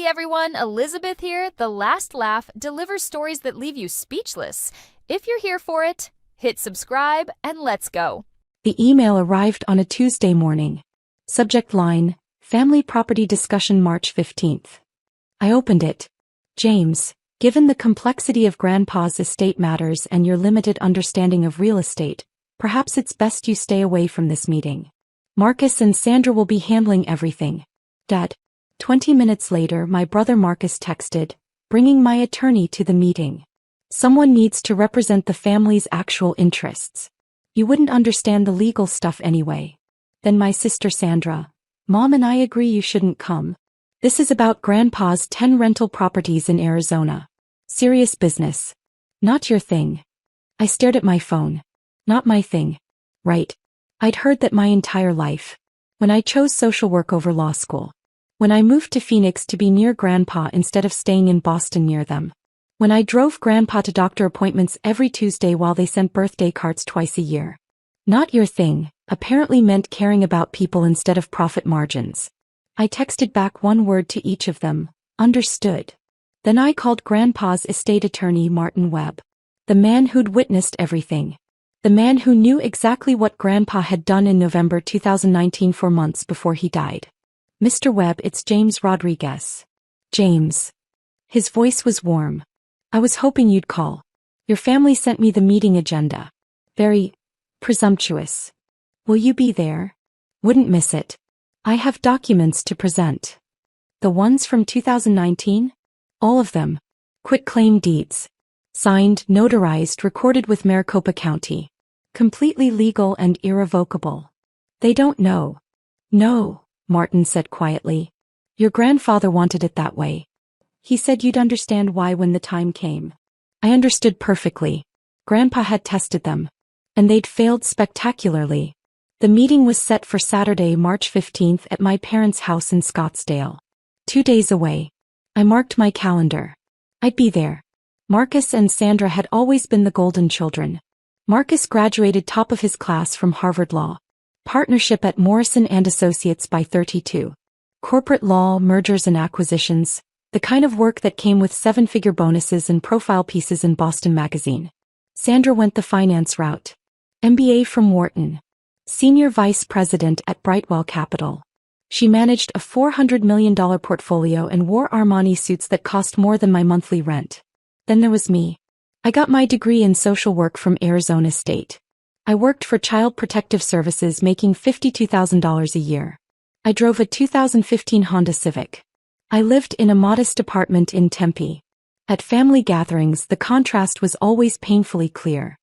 Hey everyone, Elizabeth here. The Last Laugh delivers stories that leave you speechless. If you're here for it, hit subscribe and let's go. The email arrived on a Tuesday morning. Subject line, Family Property Discussion March 15th. I opened it. James, given the complexity of Grandpa's estate matters and your limited understanding of real estate, perhaps it's best you stay away from this meeting. Marcus and Sandra will be handling everything. Dad. 20 minutes later, my brother Marcus texted, bringing my attorney to the meeting. Someone needs to represent the family's actual interests. You wouldn't understand the legal stuff anyway. Then my sister Sandra, Mom and I agree you shouldn't come. This is about Grandpa's 10 rental properties in Arizona. Serious business. Not your thing. I stared at my phone. Not my thing. Right. I'd heard that my entire life. When I chose social work over law school. When I moved to Phoenix to be near Grandpa instead of staying in Boston near them. When I drove Grandpa to doctor appointments every Tuesday while they sent birthday cards twice a year. Not your thing, apparently meant caring about people instead of profit margins. I texted back one word to each of them, understood. Then I called Grandpa's estate attorney Martin Webb. The man who'd witnessed everything. The man who knew exactly what Grandpa had done in November 2019, 4 months before he died. Mr. Webb, it's James Rodriguez. James. His voice was warm. I was hoping you'd call. Your family sent me the meeting agenda. Very presumptuous. Will you be there? Wouldn't miss it. I have documents to present. The ones from 2019? All of them. Quitclaim deeds. Signed, notarized, recorded with Maricopa County. Completely legal and irrevocable. They don't know. No. Martin said quietly. Your grandfather wanted it that way. He said you'd understand why when the time came. I understood perfectly. Grandpa had tested them. And they'd failed spectacularly. The meeting was set for Saturday, March 15th at my parents' house in Scottsdale. 2 days away. I marked my calendar. I'd be there. Marcus and Sandra had always been the golden children. Marcus graduated top of his class from Harvard Law. Partnership at Morrison & Associates by 32. Corporate law, mergers and acquisitions, the kind of work that came with 7-figure bonuses and profile pieces in Boston Magazine. Sandra went the finance route. MBA from Wharton. Senior Vice President at Brightwell Capital. She managed a $400 million portfolio and wore Armani suits that cost more than my monthly rent. Then there was me. I got my degree in social work from Arizona State. I worked for Child Protective Services making $52,000 a year. I drove a 2015 Honda Civic. I lived in a modest apartment in Tempe. At family gatherings, the contrast was always painfully clear.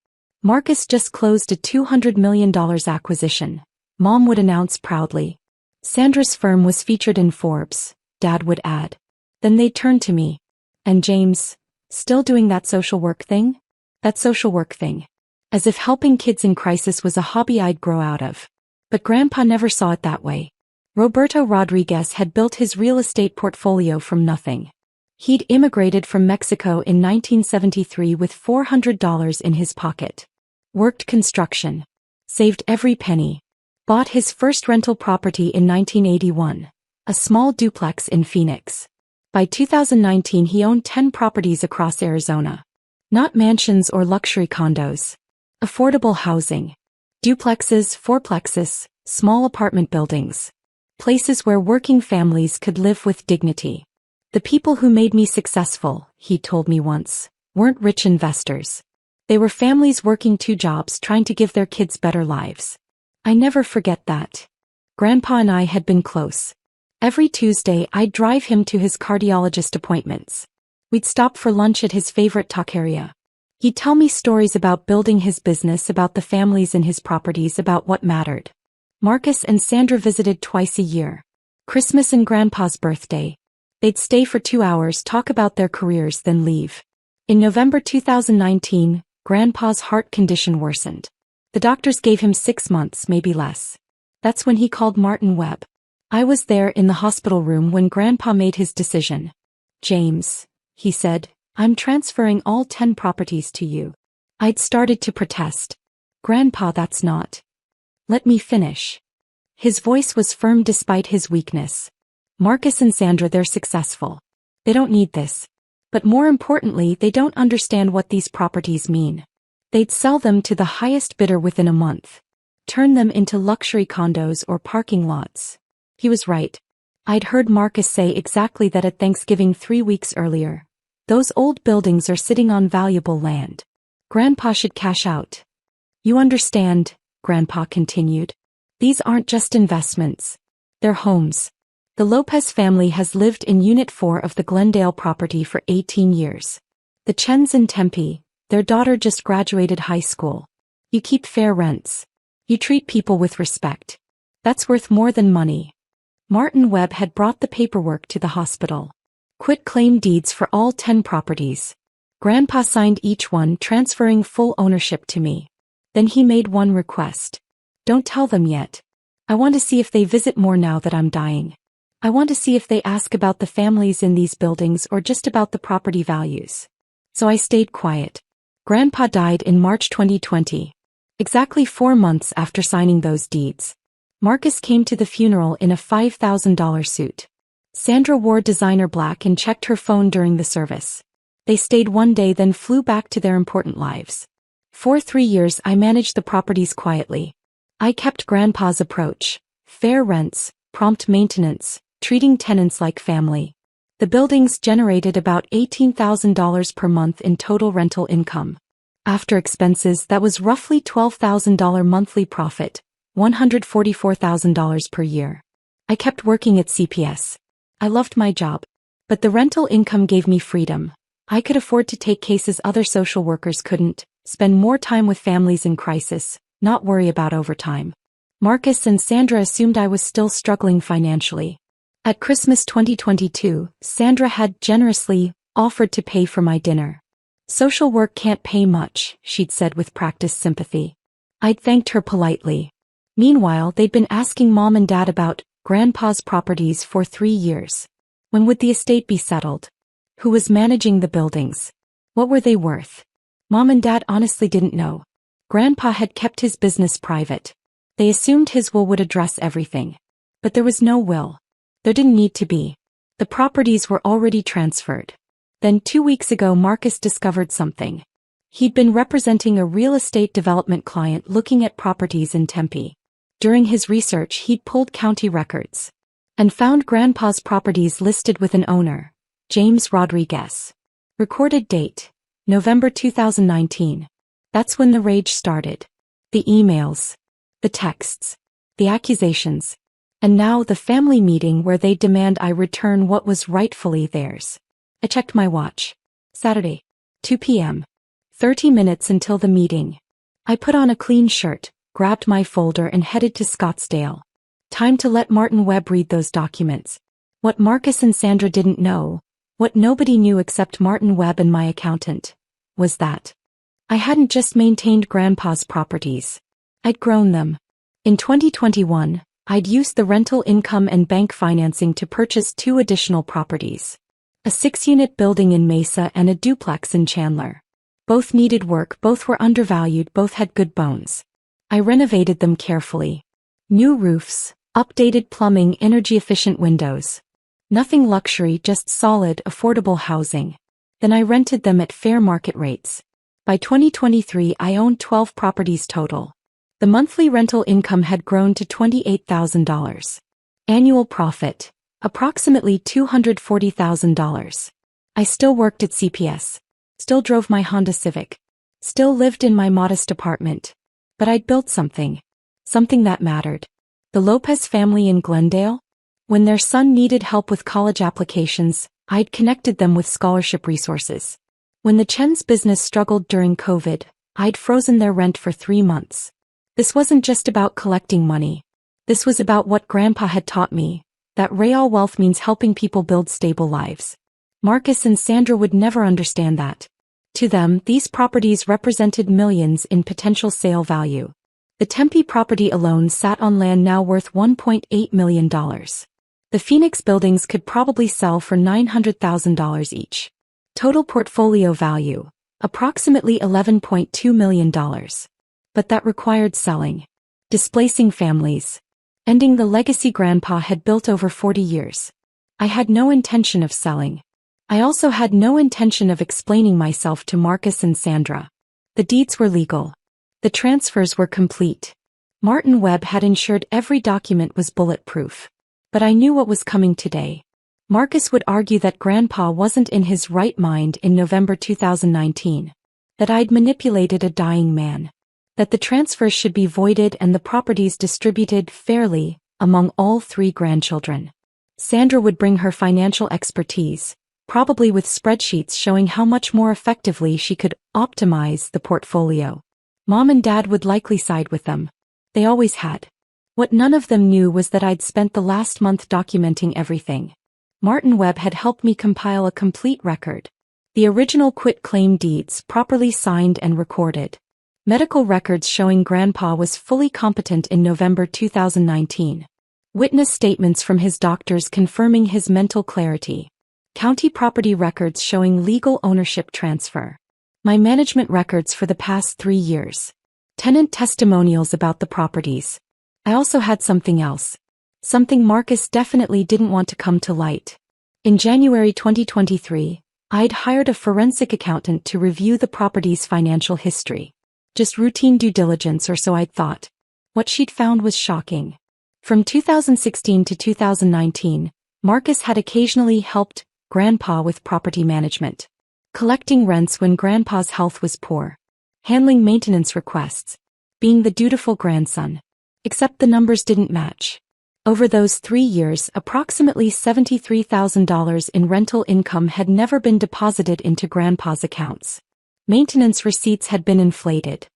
Marcus just closed a $200 million acquisition, Mom would announce proudly. Sandra's firm was featured in Forbes, Dad would add. Then they'd turn to me. And James, still doing that social work thing? That social work thing. As if helping kids in crisis was a hobby I'd grow out of. But Grandpa never saw it that way. Roberto Rodriguez had built his real estate portfolio from nothing. He'd immigrated from Mexico in 1973 with $400 in his pocket. Worked construction. Saved every penny. Bought his first rental property in 1981. A small duplex in Phoenix. By 2019 he owned 10 properties across Arizona. Not mansions or luxury condos. Affordable housing. Duplexes, fourplexes, small apartment buildings. Places where working families could live with dignity. The people who made me successful, he told me once, weren't rich investors. They were families working 2 jobs trying to give their kids better lives. I never forget that. Grandpa and I had been close. Every Tuesday I'd drive him to his cardiologist appointments. We'd stop for lunch at his favorite taqueria. He'd tell me stories about building his business, about the families in his properties, about what mattered. Marcus and Sandra visited twice a year. Christmas and Grandpa's birthday. They'd stay for 2 hours, talk about their careers, then leave. In November 2019, Grandpa's heart condition worsened. The doctors gave him 6 months, maybe less. That's when he called Martin Webb. I was there in the hospital room when Grandpa made his decision. James, he said, I'm transferring all 10 properties to you. I'd started to protest. Grandpa, that's not. Let me finish. His voice was firm despite his weakness. Marcus and Sandra, they're successful. They don't need this. But more importantly, they don't understand what these properties mean. They'd sell them to the highest bidder within a month. Turn them into luxury condos or parking lots. He was right. I'd heard Marcus say exactly that at Thanksgiving 3 weeks earlier. Those old buildings are sitting on valuable land. Grandpa should cash out. You understand, Grandpa continued. These aren't just investments. They're homes. The Lopez family has lived in Unit 4 of the Glendale property for 18 years. The Chens in Tempe, their daughter just graduated high school. You keep fair rents. You treat people with respect. That's worth more than money. Martin Webb had brought the paperwork to the hospital. Quit-claim deeds for all 10 properties. Grandpa signed each one, transferring full ownership to me. Then he made one request. Don't tell them yet. I want to see if they visit more now that I'm dying. I want to see if they ask about the families in these buildings or just about the property values. So I stayed quiet. Grandpa died in March 2020. Exactly 4 months after signing those deeds. Marcus came to the funeral in a $5,000 suit. Sandra wore designer black and checked her phone during the service. They stayed one day then flew back to their important lives. For 3 years I managed the properties quietly. I kept Grandpa's approach. Fair rents, prompt maintenance, treating tenants like family. The buildings generated about $18,000 per month in total rental income. After expenses, that was roughly $12,000 monthly profit, $144,000 per year. I kept working at CPS. I loved my job. But the rental income gave me freedom. I could afford to take cases other social workers couldn't, spend more time with families in crisis, not worry about overtime. Marcus and Sandra assumed I was still struggling financially. At Christmas 2022, Sandra had generously offered to pay for my dinner. Social work can't pay much, she'd said with practiced sympathy. I'd thanked her politely. Meanwhile, they'd been asking Mom and Dad about Grandpa's properties for 3 years. When would the estate be settled? Who was managing the buildings? What were they worth? Mom and Dad honestly didn't know. Grandpa had kept his business private. They assumed his will would address everything. But there was no will. There didn't need to be. The properties were already transferred. Then 2 weeks ago Marcus discovered something. He'd been representing a real estate development client looking at properties in Tempe. During his research he'd pulled county records. And found Grandpa's properties listed with an owner, James Rodriguez. Recorded date, November 2019. That's when the rage started. The emails. The texts. The accusations. And now the family meeting where they demand I return what was rightfully theirs. I checked my watch. Saturday, 2 p.m. 30 minutes until the meeting. I put on a clean shirt, grabbed my folder and headed to Scottsdale. Time to let Martin Webb read those documents. What Marcus and Sandra didn't know, what nobody knew except Martin Webb and my accountant, was that I hadn't just maintained Grandpa's properties. I'd grown them. In 2021, I'd used the rental income and bank financing to purchase 2 additional properties. A 6-unit building in Mesa and a duplex in Chandler. Both needed work, both were undervalued, both had good bones. I renovated them carefully. New roofs, updated plumbing, energy-efficient windows. Nothing luxury, just solid, affordable housing. Then I rented them at fair market rates. By 2023 I owned 12 properties total. The monthly rental income had grown to $28,000. Annual profit, approximately $240,000. I still worked at CPS. Still drove my Honda Civic. Still lived in my modest apartment. But I'd built something. Something that mattered. The Lopez family in Glendale? When their son needed help with college applications, I'd connected them with scholarship resources. When the Chen's business struggled during COVID, I'd frozen their rent for 3 months. This wasn't just about collecting money. This was about what Grandpa had taught me, that real wealth means helping people build stable lives. Marcus and Sandra would never understand that. To them, these properties represented millions in potential sale value. The Tempe property alone sat on land now worth $1.8 million. The Phoenix buildings could probably sell for $900,000 each. Total portfolio value, approximately $11.2 million. But that required selling. Displacing families. Ending the legacy Grandpa had built over 40 years. I had no intention of selling. I also had no intention of explaining myself to Marcus and Sandra. The deeds were legal. The transfers were complete. Martin Webb had ensured every document was bulletproof. But I knew what was coming today. Marcus would argue that Grandpa wasn't in his right mind in November 2019. That I'd manipulated a dying man. That the transfers should be voided and the properties distributed fairly among all 3 grandchildren. Sandra would bring her financial expertise, probably with spreadsheets showing how much more effectively she could optimize the portfolio. Mom and Dad would likely side with them. They always had. What none of them knew was that I'd spent the last month documenting everything. Martin Webb had helped me compile a complete record. The original quitclaim deeds properly signed and recorded. Medical records showing Grandpa was fully competent in November 2019. Witness statements from his doctors confirming his mental clarity. County property records showing legal ownership transfer. My management records for the past 3 years. Tenant testimonials about the properties. I also had something else. Something Marcus definitely didn't want to come to light. In January 2023, I'd hired a forensic accountant to review the property's financial history. Just routine due diligence, or so I'd thought. What she'd found was shocking. From 2016 to 2019, Marcus had occasionally helped Grandpa with property management. Collecting rents when Grandpa's health was poor. Handling maintenance requests. Being the dutiful grandson. Except the numbers didn't match. Over those 3 years, approximately $73,000 in rental income had never been deposited into Grandpa's accounts. Maintenance receipts had been inflated.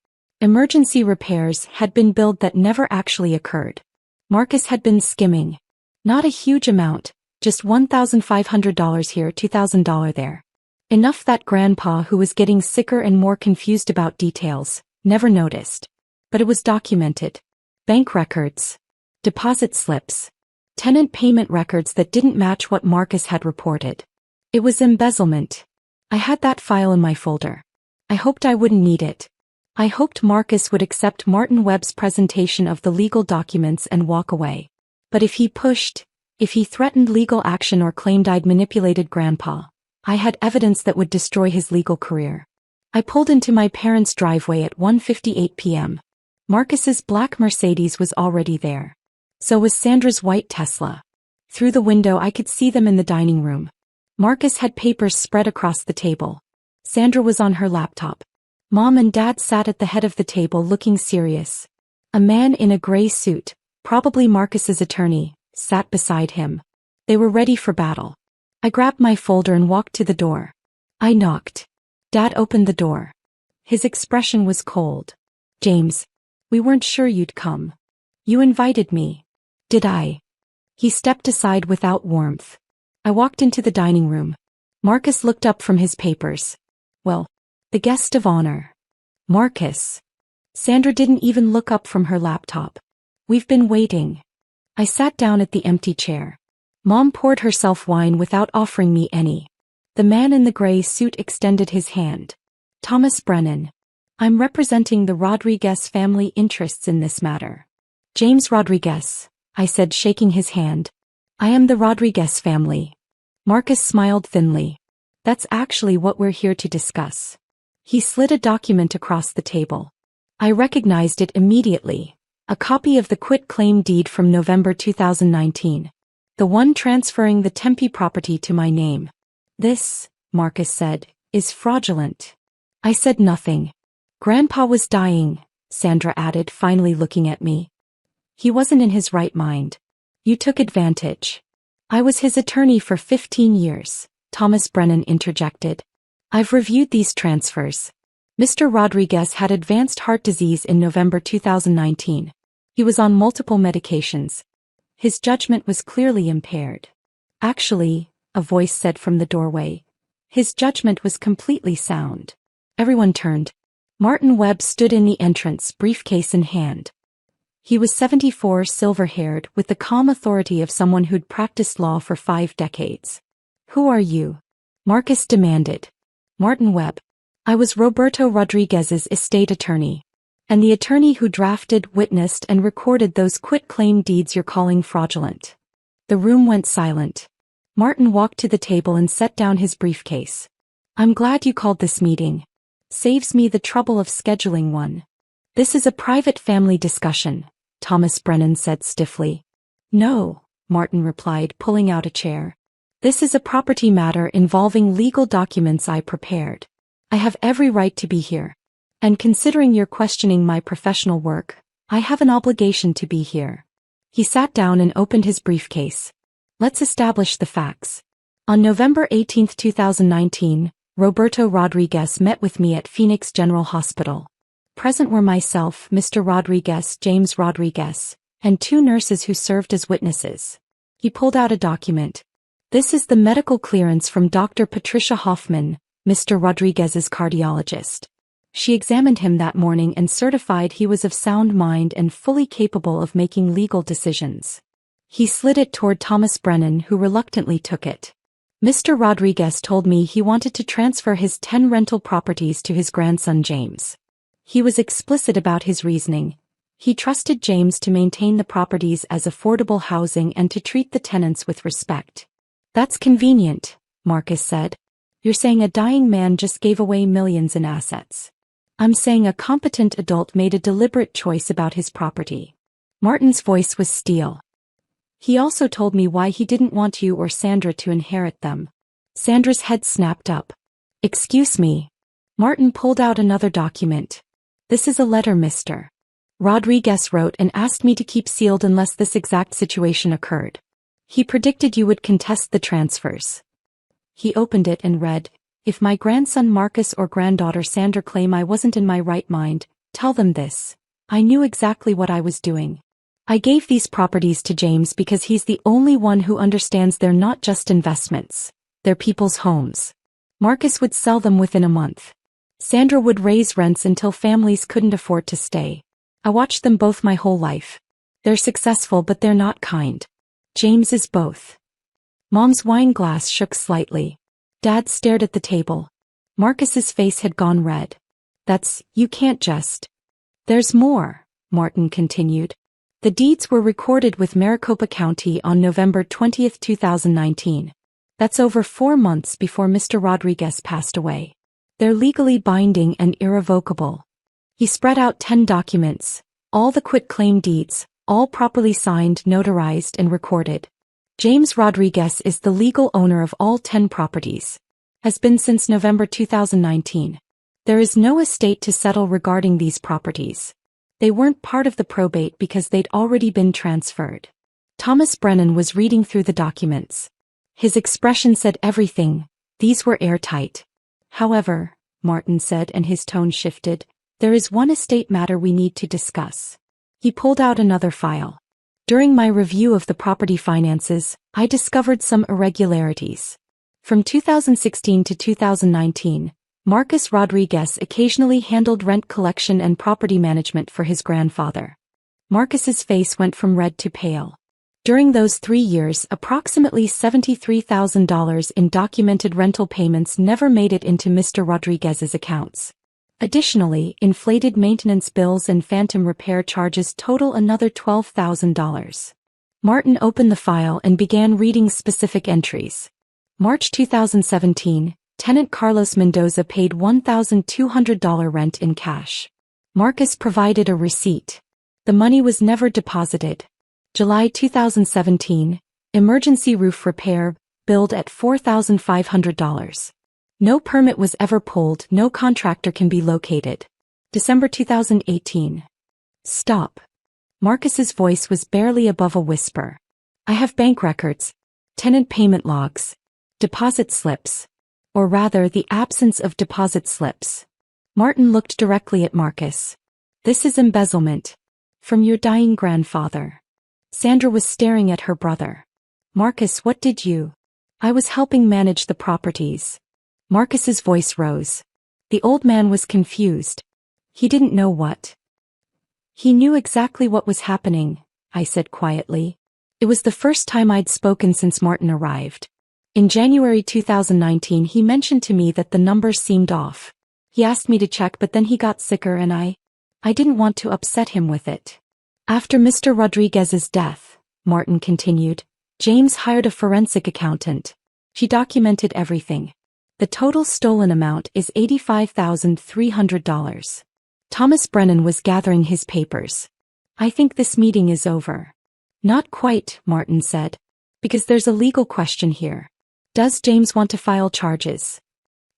Emergency repairs had been billed that never actually occurred. Marcus had been skimming. Not a huge amount, just $1,500 here, $2,000 there. Enough that Grandpa, who was getting sicker and more confused about details, never noticed. But it was documented. Bank records. Deposit slips. Tenant payment records that didn't match what Marcus had reported. It was embezzlement. I had that file in my folder. I hoped I wouldn't need it. I hoped Marcus would accept Martin Webb's presentation of the legal documents and walk away. But if he threatened legal action or claimed I'd manipulated Grandpa, I had evidence that would destroy his legal career. I pulled into my parents' driveway at 1:58 p.m. Marcus's black Mercedes was already there. So was Sandra's white Tesla. Through the window I could see them in the dining room. Marcus had papers spread across the table. Sandra was on her laptop. Mom and Dad sat at the head of the table looking serious. A man in a gray suit, probably Marcus's attorney, sat beside him. They were ready for battle. I grabbed my folder and walked to the door. I knocked. Dad opened the door. His expression was cold. "James, we weren't sure you'd come. You invited me." "Did I?" He stepped aside without warmth. I walked into the dining room. Marcus looked up from his papers. "Well, the guest of honor." "Marcus." Sandra didn't even look up from her laptop. "We've been waiting." I sat down at the empty chair. Mom poured herself wine without offering me any. The man in the gray suit extended his hand. "Thomas Brennan. I'm representing the Rodriguez family interests in this matter." "James Rodriguez," I said, shaking his hand. "I am the Rodriguez family." Marcus smiled thinly. "That's actually what we're here to discuss." He slid a document across the table. I recognized it immediately. A copy of the quitclaim deed from November 2019. The one transferring the Tempe property to my name. "This," Marcus said, "is fraudulent." I said nothing. "Grandpa was dying," Sandra added, finally looking at me. "He wasn't in his right mind. You took advantage." "I was his attorney for 15 years, Thomas Brennan interjected. "I've reviewed these transfers. Mr. Rodriguez had advanced heart disease in November 2019. He was on multiple medications. His judgment was clearly impaired." "Actually," a voice said from the doorway, "his judgment was completely sound." Everyone turned. Martin Webb stood in the entrance, briefcase in hand. He was 74, silver-haired, with the calm authority of someone who'd practiced law for 5 decades. "Who are you?" Marcus demanded. "Martin Webb. I was Roberto Rodriguez's estate attorney. And the attorney who drafted, witnessed, and recorded those quitclaim deeds you're calling fraudulent." The room went silent. Martin walked to the table and set down his briefcase. I'm glad you called this meeting. Saves me the trouble of scheduling one. This is a private family discussion, Thomas Brennan said stiffly. No, Martin replied, pulling out a chair. This is a property matter involving legal documents I prepared. I have every right to be here. And considering you're questioning my professional work, I have an obligation to be here. He sat down and opened his briefcase. Let's establish the facts. On November 18, 2019, Roberto Rodriguez met with me at Phoenix General Hospital. Present were myself, Mr. Rodriguez, James Rodriguez, and 2 nurses who served as witnesses. He pulled out a document. This is the medical clearance from Dr. Patricia Hoffman, Mr. Rodriguez's cardiologist. She examined him that morning and certified he was of sound mind and fully capable of making legal decisions. He slid it toward Thomas Brennan, who reluctantly took it. Mr. Rodriguez told me he wanted to transfer his 10 rental properties to his grandson James. He was explicit about his reasoning. He trusted James to maintain the properties as affordable housing and to treat the tenants with respect. That's convenient, Marcus said. You're saying a dying man just gave away millions in assets. I'm saying a competent adult made a deliberate choice about his property. Martin's voice was steel. He also told me why he didn't want you or Sandra to inherit them. Sandra's head snapped up. Excuse me. Martin pulled out another document. This is a letter Mr. Rodriguez wrote and asked me to keep sealed unless this exact situation occurred. He predicted you would contest the transfers. He opened it and read, If my grandson Marcus or granddaughter Sandra claim I wasn't in my right mind, tell them this. I knew exactly what I was doing. I gave these properties to James because he's the only one who understands they're not just investments. They're people's homes. Marcus would sell them within a month. Sandra would raise rents until families couldn't afford to stay. I watched them both my whole life. They're successful but they're not kind. James is both. Mom's wine glass shook slightly. Dad stared at the table. Marcus's face had gone red. You can't just. There's more, Martin continued. The deeds were recorded with Maricopa County on November 20, 2019. That's over 4 months before Mr. Rodriguez passed away. They're legally binding and irrevocable. He spread out 10 documents, all the quitclaim deeds, all properly signed, notarized, and recorded. James Rodriguez is the legal owner of all 10 properties. Has been since November 2019. There is no estate to settle regarding these properties. They weren't part of the probate because they'd already been transferred. Thomas Brennan was reading through the documents. His expression said everything. These were airtight. However, Martin said, and his tone shifted, there is one estate matter we need to discuss. He pulled out another file. During my review of the property finances, I discovered some irregularities. From 2016 to 2019, Marcus Rodriguez occasionally handled rent collection and property management for his grandfather. Marcus's face went from red to pale. During those 3 years, approximately $73,000 in documented rental payments never made it into Mr. Rodriguez's accounts. Additionally, inflated maintenance bills and phantom repair charges total another $12,000. Martin opened the file and began reading specific entries. March 2017, tenant Carlos Mendoza paid $1,200 rent in cash. Marcus provided a receipt. The money was never deposited. July 2017, emergency roof repair, billed at $4,500. No permit was ever pulled, no contractor can be located. December 2018. Stop. Marcus's voice was barely above a whisper. I have bank records, tenant payment logs, deposit slips. Or rather, the absence of deposit slips. Martin looked directly at Marcus. This is embezzlement. From your dying grandfather. Sandra was staring at her brother. Marcus, what did you? I was helping manage the properties. Marcus's voice rose. The old man was confused. He didn't know what. He knew exactly what was happening, I said quietly. It was the first time I'd spoken since Martin arrived. In January 2019 he mentioned to me that the numbers seemed off. He asked me to check but then he got sicker and I didn't want to upset him with it. After Mr. Rodriguez's death, Martin continued, James hired a forensic accountant. She documented everything. The total stolen amount is $85,300. Thomas Brennan was gathering his papers. I think this meeting is over. Not quite, Martin said. Because there's a legal question here. Does James want to file charges?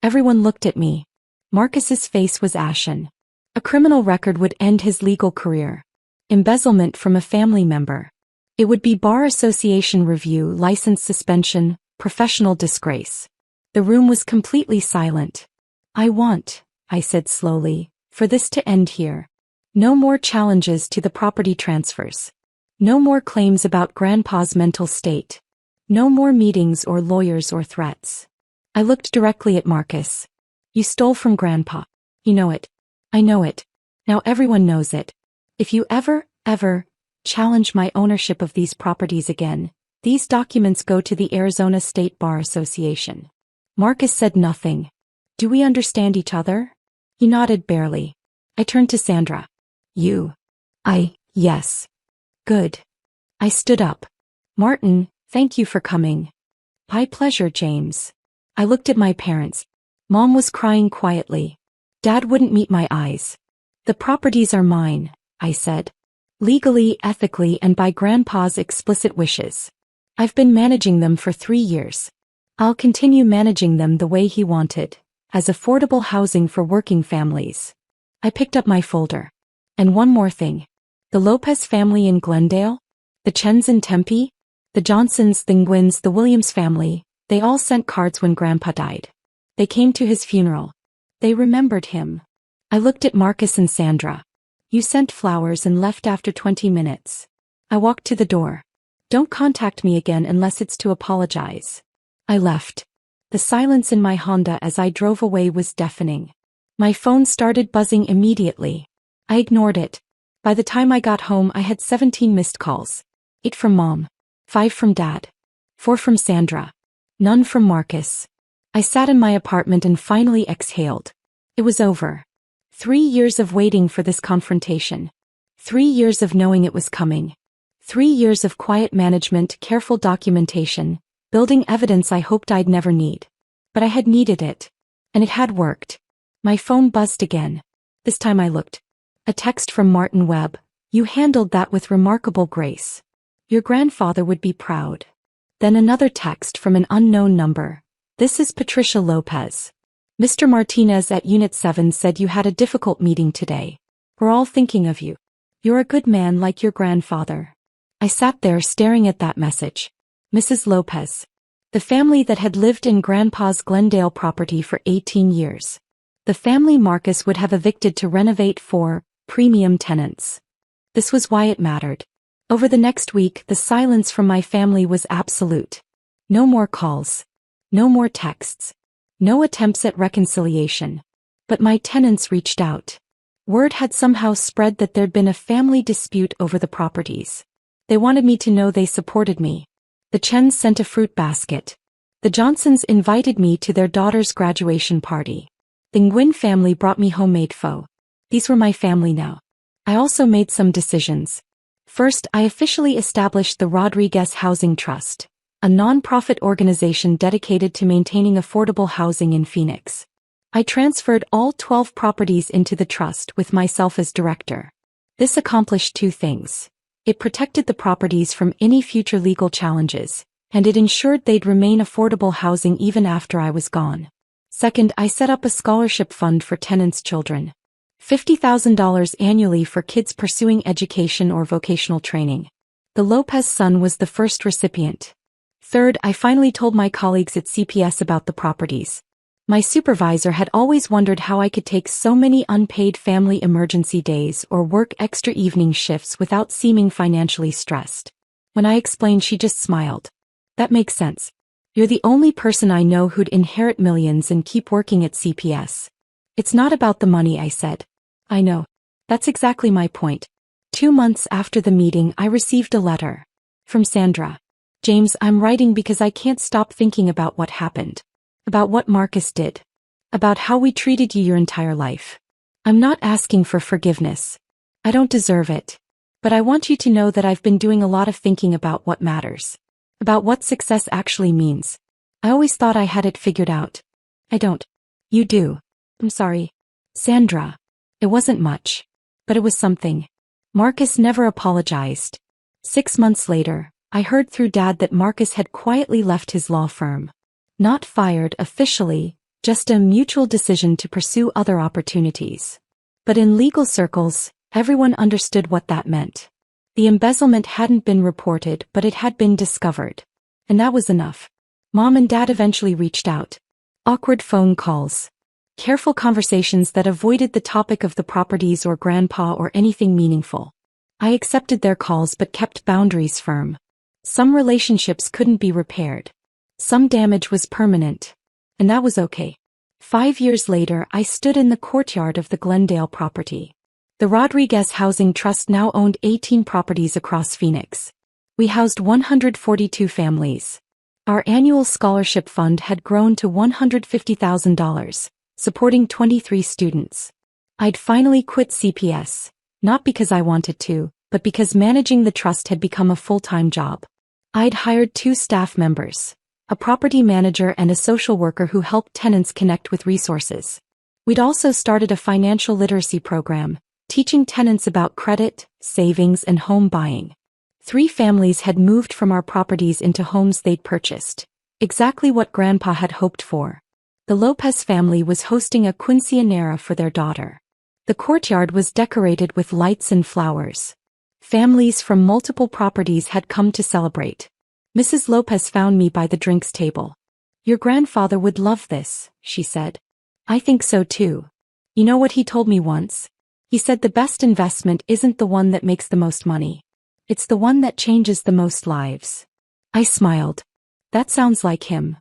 Everyone looked at me. Marcus's face was ashen. A criminal record would end his legal career. Embezzlement from a family member. It would be Bar Association review, license suspension, professional disgrace. The room was completely silent. I said slowly, for this to end here. No more challenges to the property transfers. No more claims about Grandpa's mental state. No more meetings or lawyers or threats. I looked directly at Marcus. You stole from Grandpa. You know it. I know it. Now everyone knows it. If you ever challenge my ownership of these properties again, these documents go to the Arizona State Bar Association. Marcus said nothing. Do we understand each other? He nodded barely. I turned to Sandra. Yes. Good. I stood up. Martin, thank you for coming. My pleasure, James. I looked at my parents. Mom was crying quietly. Dad wouldn't meet my eyes. The properties are mine, I said. Legally, ethically, and by Grandpa's explicit wishes. I've been managing them for 3 years. I'll continue managing them the way he wanted, as affordable housing for working families. I picked up my folder. And one more thing. The Lopez family in Glendale? The Chens in Tempe? The Johnsons, the Nguyen's, the Williams family, they all sent cards when Grandpa died. They came to his funeral. They remembered him. I looked at Marcus and Sandra. You sent flowers and left after 20 minutes. I walked to the door. Don't contact me again unless it's to apologize. I left. The silence in my Honda as I drove away was deafening. My phone started buzzing immediately. I ignored it. By the time I got home, I had 17 missed calls. 8 from Mom. 5 from Dad. 4 from Sandra. None from Marcus. I sat in my apartment and finally exhaled. It was over. 3 years of waiting for this confrontation. 3 years of knowing it was coming. 3 years of quiet management, careful documentation, building evidence I hoped I'd never need. But I had needed it. And it had worked. My phone buzzed again. This time I looked. A text from Martin Webb. You handled that with remarkable grace. Your grandfather would be proud. Then another text from an unknown number. This is Patricia Lopez. Mr. Martinez at Unit 7 said you had a difficult meeting today. We're all thinking of you. You're a good man like your grandfather. I sat there staring at that message. Mrs. Lopez. The family that had lived in Grandpa's Glendale property for 18 years. The family Marcus would have evicted to renovate for premium tenants. This was why it mattered. Over the next week, the silence from my family was absolute. No more calls. No more texts. No attempts at reconciliation. But my tenants reached out. Word had somehow spread that there'd been a family dispute over the properties. They wanted me to know they supported me. The Chens sent a fruit basket. The Johnsons invited me to their daughter's graduation party. The Nguyen family brought me homemade pho. These were my family now. I also made some decisions. First, I officially established the Rodriguez Housing Trust, a non-profit organization dedicated to maintaining affordable housing in Phoenix. I transferred all 12 properties into the trust with myself as director. This accomplished 2 things. It protected the properties from any future legal challenges, and it ensured they'd remain affordable housing even after I was gone. Second, I set up a scholarship fund for tenants' children. $50,000 annually for kids pursuing education or vocational training. The Lopez son was the first recipient. Third, I finally told my colleagues at CPS about the properties. My supervisor had always wondered how I could take so many unpaid family emergency days or work extra evening shifts without seeming financially stressed. When I explained, she just smiled. That makes sense. You're the only person I know who'd inherit millions and keep working at CPS. It's not about the money, I said. I know. That's exactly my point. 2 months after the meeting, I received a letter. From Sandra. James, I'm writing because I can't stop thinking about what happened. About what Marcus did. About how we treated you your entire life. I'm not asking for forgiveness. I don't deserve it. But I want you to know that I've been doing a lot of thinking about what matters. About what success actually means. I always thought I had it figured out. I don't. You do. I'm sorry. Sandra. It wasn't much. But it was something. Marcus never apologized. 6 months later, I heard through Dad that Marcus had quietly left his law firm. Not fired officially, just a mutual decision to pursue other opportunities. But in legal circles, everyone understood what that meant. The embezzlement hadn't been reported, but it had been discovered. And that was enough. Mom and Dad eventually reached out. Awkward phone calls. Careful conversations that avoided the topic of the properties or grandpa or anything meaningful. I accepted their calls but kept boundaries firm. Some relationships couldn't be repaired. Some damage was permanent. And that was okay. 5 years later, I stood in the courtyard of the Glendale property. The Rodriguez Housing Trust now owned 18 properties across Phoenix. We housed 142 families. Our annual scholarship fund had grown to $150,000, supporting 23 students. I'd finally quit CPS, not because I wanted to, but because managing the trust had become a full-time job. I'd hired 2 staff members, a property manager and a social worker who helped tenants connect with resources. We'd also started a financial literacy program, teaching tenants about credit, savings, and home buying. 3 families had moved from our properties into homes they'd purchased. Exactly what Grandpa had hoped for. The Lopez family was hosting a quinceañera for their daughter. The courtyard was decorated with lights and flowers. Families from multiple properties had come to celebrate. Mrs. Lopez found me by the drinks table. "Your grandfather would love this," she said. "I think so too. You know what he told me once? He said the best investment isn't the one that makes the most money. It's the one that changes the most lives." I smiled. That sounds like him.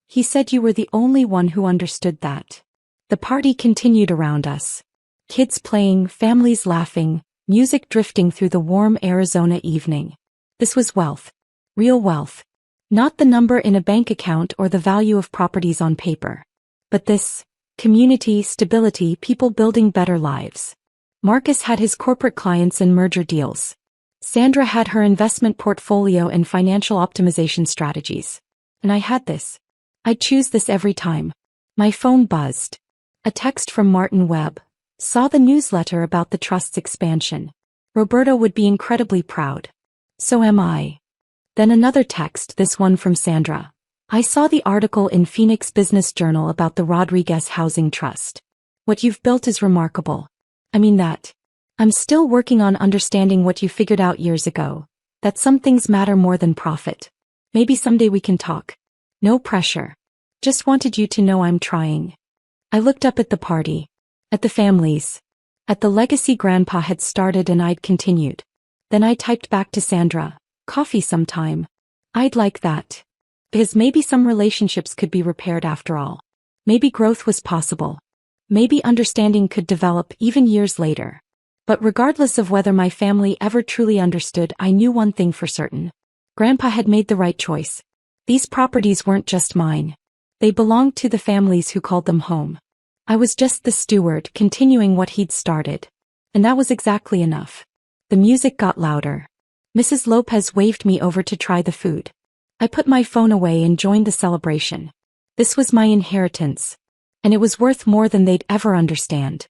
He said you were the only one who understood that. The party continued around us. Kids playing, families laughing, music drifting through the warm Arizona evening. This was wealth. Real wealth. Not the number in a bank account or the value of properties on paper. But this, community, stability, people building better lives. Marcus had his corporate clients and merger deals. Sandra had her investment portfolio and financial optimization strategies. And I had this. I'd choose this every time. My phone buzzed. A text from Martin Webb. Saw the newsletter about the trust's expansion. Roberto would be incredibly proud. So am I. Then another text, this one from Sandra. I saw the article in Phoenix Business Journal about the Rodriguez Housing Trust. What you've built is remarkable. I mean that. I'm still working on understanding what you figured out years ago. That some things matter more than profit. Maybe someday we can talk. No pressure. Just wanted you to know I'm trying. I looked up at the party. At the families. At the legacy Grandpa had started and I'd continued. Then I typed back to Sandra. Coffee sometime. I'd like that. Because maybe some relationships could be repaired after all. Maybe growth was possible. Maybe understanding could develop even years later. But regardless of whether my family ever truly understood, I knew one thing for certain. Grandpa had made the right choice. These properties weren't just mine. They belonged to the families who called them home. I was just the steward, continuing what he'd started. And that was exactly enough. The music got louder. Mrs. Lopez waved me over to try the food. I put my phone away and joined the celebration. This was my inheritance. And it was worth more than they'd ever understand.